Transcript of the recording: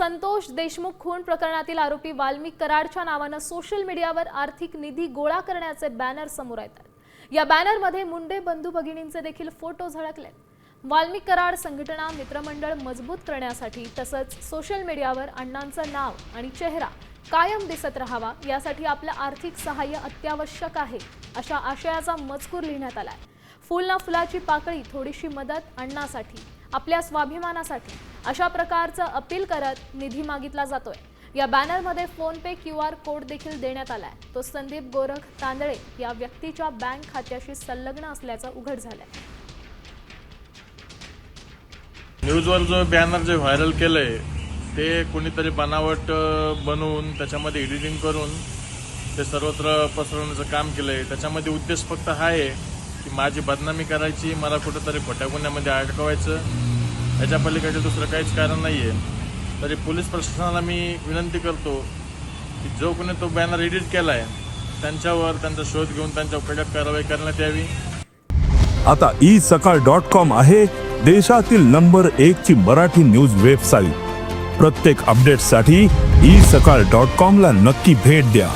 संतोष देशमुख खून प्रकरणातील आरोपी वाल्मिक कराडच्या नावाने सोशल मीडियावर आर्थिक निधी गोळा करण्याचे बॅनर समोर येतात। या बॅनरमध्ये मुंडे बंधू भगिनींचे देखील फोटो झळकलेत। वाल्मिक कराड संघटना मित्रमंडळ मजबूत करण्यासाठी तसंच सोशल मीडियावर अण्णांचं नाव आणि चेहरा कायम दिसत राहावा यासाठी आपलं आर्थिक सहाय्य अत्यावश्यक आहे अशा आशयाचा मजकूर लिहिण्यात आलाय। फुल ना फुलाची पाकळी थोडीशी मदत अण्णासाठी आपल्या स्वाभिमानासाठी अशा प्रकारचं अपील करत निधी मागितला जातोय। या बॅनरमध्ये फोन पे QR कोड देखील देण्यात आलाय। तो संदीप गोरख तांदळे या व्यक्तीच्या बँक खात्याशी संलग्न असल्याचं उघड झालंय। न्यूजवर जो बॅनर जे व्हायरल केलंय ते कोणीतरी बनावट बनवून त्याच्यामध्ये एडिटिंग करून ते सर्वत्र पसरवण्याचं काम केलंय। त्याच्यामध्ये उद्देश फक्त हा आहे की माझी बदनामी करायची, मला कुठेतरी खोट्या गुन्ह्यामध्ये अडकवायचं, याच्या पलीकडे दुसरं काहीच कारण नाहीये। तरी पोलीस प्रशासनाला मी विनंती करतो की जो कोणी तो बॅनर एडिट केलाय त्यांच्यावर त्यांचा शोध घेऊन त्यांच्यावर कडक कारवाई करण्यात यावी। आता isakal.com आहे देशातील नंबर 1 ची मराठी न्यूज वेबसाईट। प्रत्येक अपडेटसाठी isakal.com ला नक्की भेट द्या।